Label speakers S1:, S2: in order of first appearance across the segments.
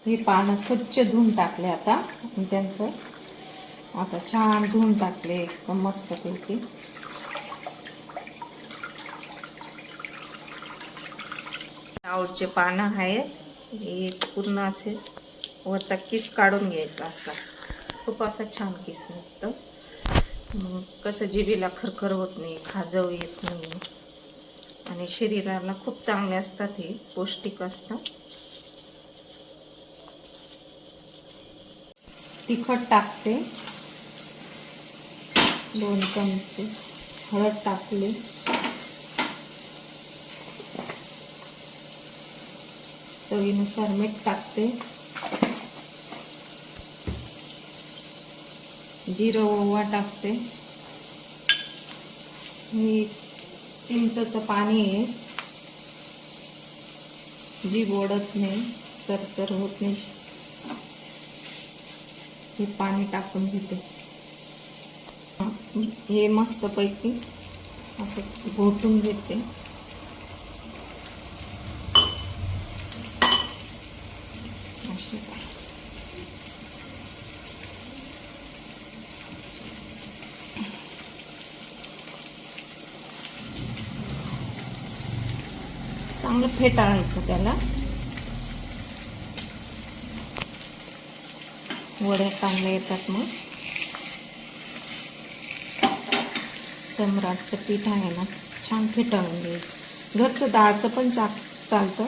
S1: हे पानं स्वच्छ धुवून टाकले आता आणि त्यांचं आता छान धुवून टाकले एकदम मस्त पैकी. आवडचे पानं आहेत हे पूर्ण असे वरचा किस काढून घ्यायचा असा. खूप असा छान किस निघतो. मग कसं जिभेला खरखर होत नाही, खाजव येत नाही आणि शरीराला खूप चांगले असतात. हे पौष्टिक असतात. तिखट टाकते 2 चमचे, हळद टाकली, चवीनुसार मीठ टाकते, जिरं ओवा टाकते. हे चिंचचं पाणी आहे, जीभ ओढत नाही, चरचर होत नाही. हे पाणी टाकून घेते. हे मस्त पैकी असं घोटून घेते. असे चांगलं फेटाळायचं त्याला. वड्या चांगल्या येतात. मग सम्राटचं पीठ आहे ना, छान फेटाळून घ्यायचं. घरचं डाळचं पण चालतं,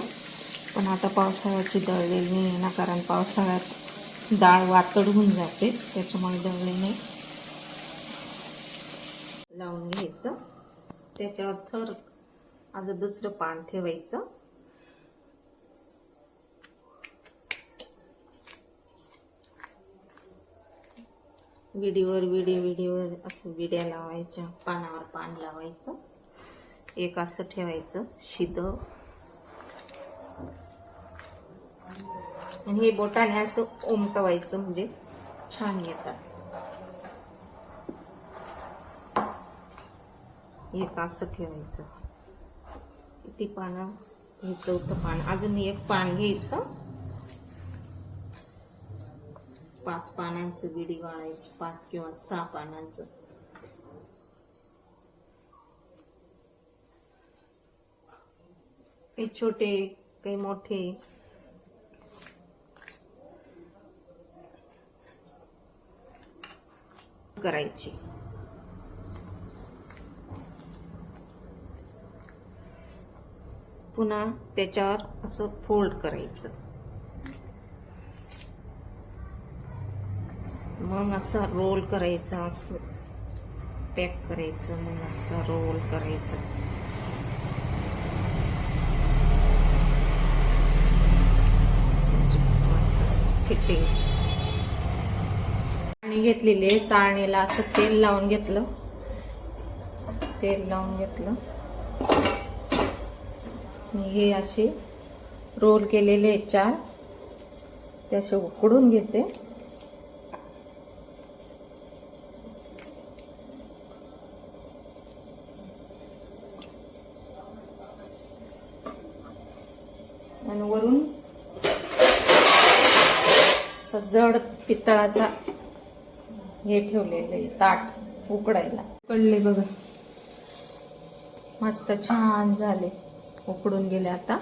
S1: पण आता पावसाळ्याची दळलेली नाही ना, कारण पावसाळ्यात डाळ वातड होऊन जाते, त्याच्यामुळे दळले नाही. लावून घ्यायचं. त्याच्यावर थर अजून दुसरं पान ठेवायचं. विडीवर असं विड्या लावायच्या, पानावर पान लावायचं. एक असं ठेवायचं शिद आणि हे बोटाने असं उमटवायचं, म्हणजे छान येतात. एक असं ठेवायचं. किती पानं? हे 4थं पान. अजून एक पान घ्यायचं. 5 पानांचं विडी वाळायची, 5 किंवा 6 पानांचं. काही छोटे काही मोठे. करायची. पुन्हा त्याच्यावर असं फोल्ड करायचं. मग असं रोल करायचं, असं पॅक करायचं, मग असं रोल करायचं. फिटिंग आणि घेतलेले चाळणीला असं तेल लावून घेतलं. हे असे रोल केलेले 4 ते असे उकडून घेते. आणि वरून जड पितळाचा हे ठेवलेले ताट उकडायला. उकडले बघा, मस्त छान झाले, उकडून गेले. आता